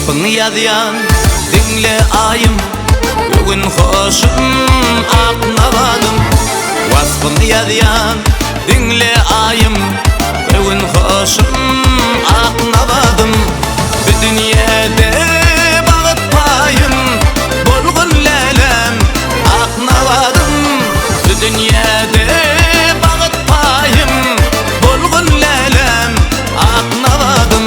Vasfını yazyan dinle ayım, bugün hoşum aknavadım. Vasfını yazyan dinle ayım, bugün hoşum aknavadım. Bir dünyada bağıt payım, bolgun lelem aknavadım. Bir dünyada bağıt payım, bolgun lelem aknavadım.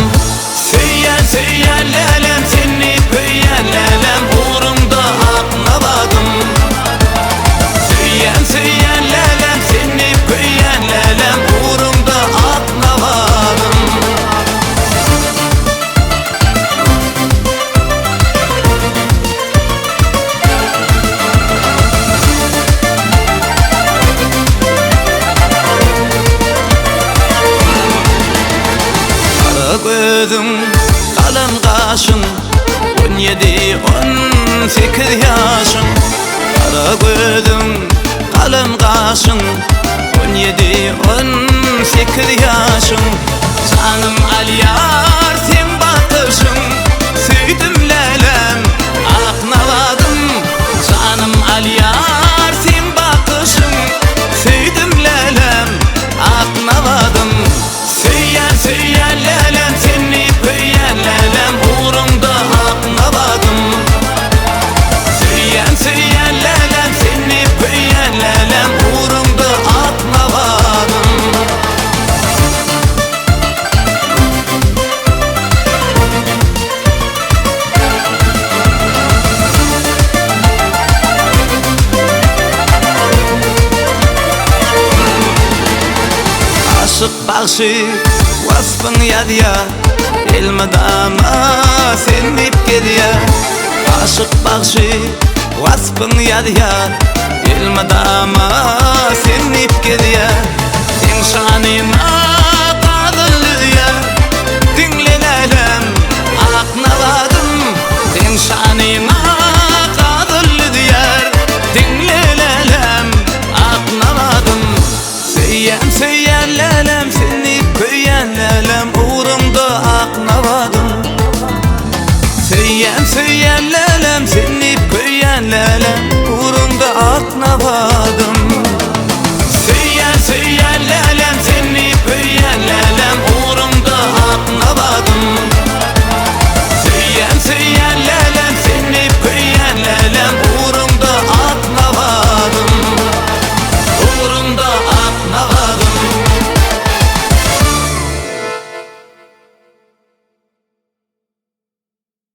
Seyyan lelem seni köyyen lelem, uğrumda aknavadım. Seyyan lelem seni köyyen lelem, uğrumda aknavadım. Kara gözüm, kalem kaşın, 17-18 yaşın. Kara gözüm, kalem kaşın, 17-18 yaşın. Canım alyar sen bakışın, süydüm lelem aknavadım. Canım alyar sen bakışın, süydüm lelem aknavadım. Seyyan lelem seni köyyen lelem, uğrumda aknavadım. Seyyan lelem seni köyyen lelem, uğrumda aknavadım. Aşık başı vasfın yadıya, elmadama senip gediya. Aşık başı vasfın yadıya, elmadama senip gediya. Sen şanına kadırlıya, dinle lelem aknavadım. Sen şanına kadırlı diyar, dinle lelem aknavadım. Seyyan lelem seni köyyen lelem, uğrumda aknavadım. Seyyan lelem seni köyyen lelem, uğrumda aknavadım. Seyyan lelem